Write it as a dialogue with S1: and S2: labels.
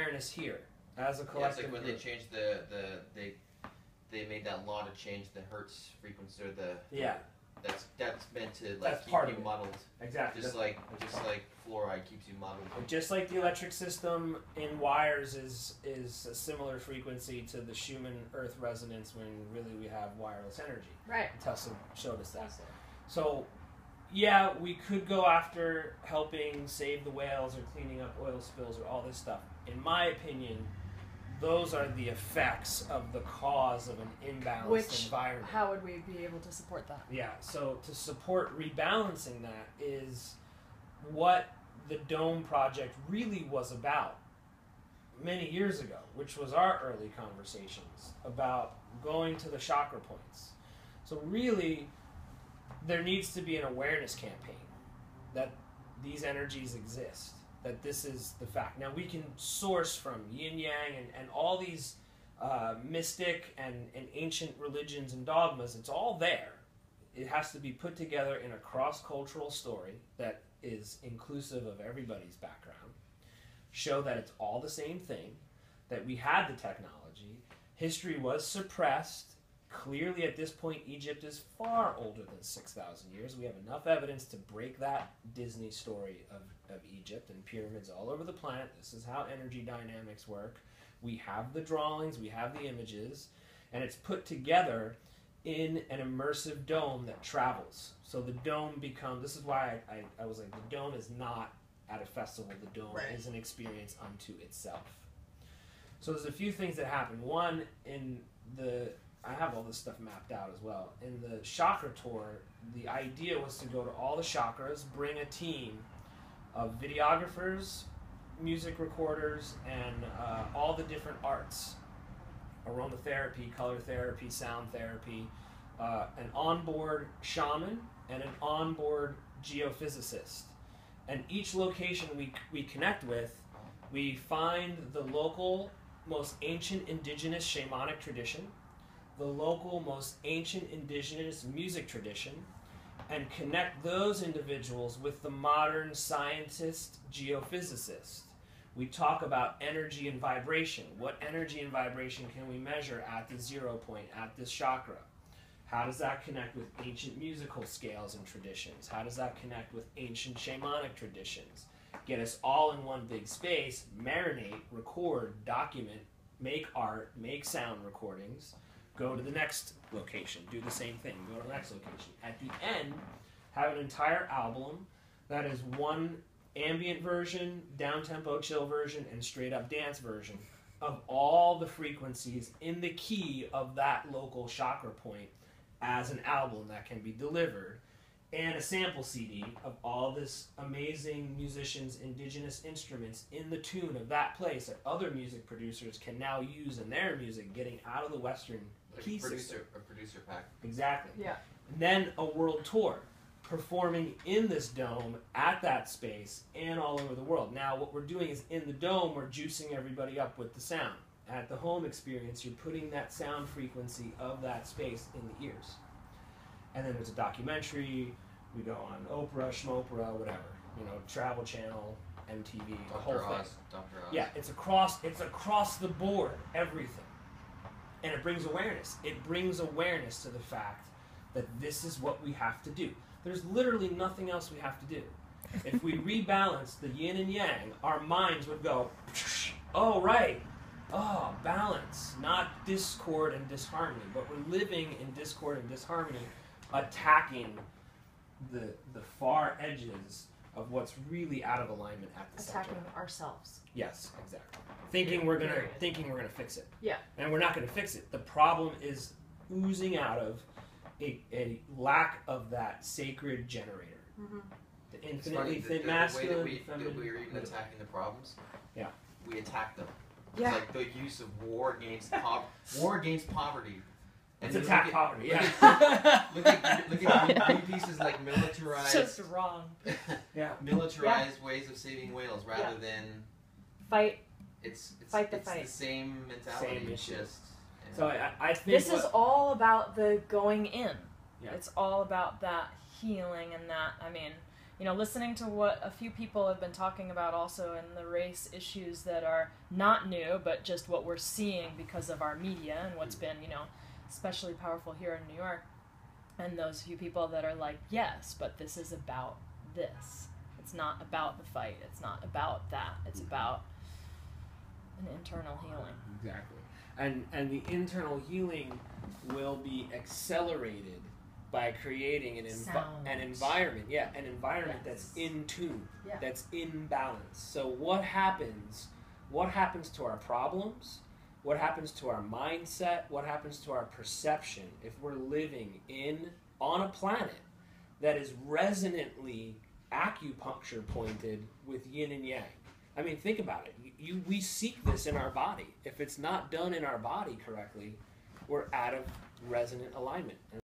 S1: awareness here as a collective.
S2: Yeah, it's like when they changed they made that law to change the hertz frequency or the that's meant to like keep you muddled.
S1: Exactly.
S2: Just like fluoride keeps you muddled.
S1: Just like the electric system in wires is a similar frequency to the Schumann Earth resonance when really we have wireless energy.
S3: Right.
S1: Tesla showed us that. So, yeah, we could go after helping save the whales or cleaning up oil spills or all this stuff. In my opinion, those are the effects of the cause of an imbalanced environment.
S3: How would we be able to support that?
S1: Yeah, so to support rebalancing that is what the Dome Project really was about many years ago, which was our early conversations about going to the chakra points. So really, there needs to be an awareness campaign that these energies exist, that this is the fact. Now we can source from Yin Yang and all these mystic and ancient religions and dogmas. It's all there. It has to be put together in a cross-cultural story that is inclusive of everybody's background. Show that it's all the same thing, that we had the technology. History was suppressed. Clearly, at this point, Egypt is far older than 6,000 years. We have enough evidence to break that Disney story of Egypt and pyramids all over the planet. This is how energy dynamics work. We have the drawings, we have the images, and it's put together in an immersive dome that travels. So the dome becomes, this is why I was like, the dome is not at a festival. The dome is an experience unto itself. So there's a few things that happen. One, I have all this stuff mapped out as well. In the Chakra Tour, the idea was to go to all the chakras, bring a team of videographers, music recorders, and all the different arts. Aromatherapy, color therapy, sound therapy, an onboard shaman, and an onboard geophysicist. And each location we connect with, we find the local most ancient indigenous shamanic tradition, the local most ancient indigenous music tradition, and connect those individuals with the modern scientist geophysicist. We talk about energy and vibration. What energy and vibration can we measure at the 0 point, at this chakra? How does that connect with ancient musical scales and traditions? How does that connect with ancient shamanic traditions? Get us all in one big space, marinate, record, document, make art, make sound recordings, go to the next location, do the same thing, go to the next location. At the end, have an entire album that is one ambient version, down-tempo chill version, and straight-up dance version of all the frequencies in the key of that local chakra point as an album that can be delivered, and a sample CD of all this amazing musicians' indigenous instruments in the tune of that place that other music producers can now use in their music, getting out of the Western key system.
S2: A producer pack.
S1: Exactly.
S3: Yeah.
S1: And then a world tour, performing in this dome at that space and all over the world. Now what we're doing is in the dome we're juicing everybody up with the sound. At the home experience you're putting that sound frequency of that space in the ears. And then there's a documentary, we go on Oprah, Schmopra, whatever, Travel Channel, MTV, the whole thing.
S2: Dr. Oz.
S1: Yeah, it's across the board, everything. And it brings awareness. It brings awareness to the fact that this is what we have to do. There's literally nothing else we have to do. If we rebalance the yin and yang, our minds would go, oh, right. Oh, balance, not discord and disharmony. But we're living in discord and disharmony, attacking the far edges of what's really out of alignment at the center.
S3: Attacking ourselves.
S1: Yes, exactly. Thinking we're gonna fix it.
S3: Yeah.
S1: And we're not gonna fix it. The problem is oozing out of a lack of that sacred generator.
S3: Mm-hmm.
S1: The infinitely thin masculine.
S2: The way we're even attacking the problems.
S1: Yeah.
S2: We attack them.
S3: Yeah.
S2: It's like the use of war against poverty.
S1: It's attack poverty. Yeah.
S2: Look at Greenpeace is like militarized.
S3: Just wrong.
S1: Yeah.
S2: Militarized ways of saving whales rather than
S3: fight.
S2: It's
S3: fight the fight.
S2: The same mentality.
S1: Same issues.
S2: Just,
S1: So I think
S3: this is all about the going in.
S1: Yeah.
S3: It's all about that healing and that. I mean, listening to what a few people have been talking about also in the race issues that are not new, but just what we're seeing because of our media and what's been, especially powerful here in New York. And those few people that are like, yes, but this is about this. It's not about the fight. It's not about that. It's about an internal healing.
S1: Exactly. And the internal healing will be accelerated by creating an environment. Yeah, an environment that's in tune, that's in balance. So what happens to our problems? What happens to our mindset? What happens to our perception if we're living on a planet that is resonantly acupuncture pointed with yin and yang? I mean, think about it. We seek this in our body. If it's not done in our body correctly, we're out of resonant alignment.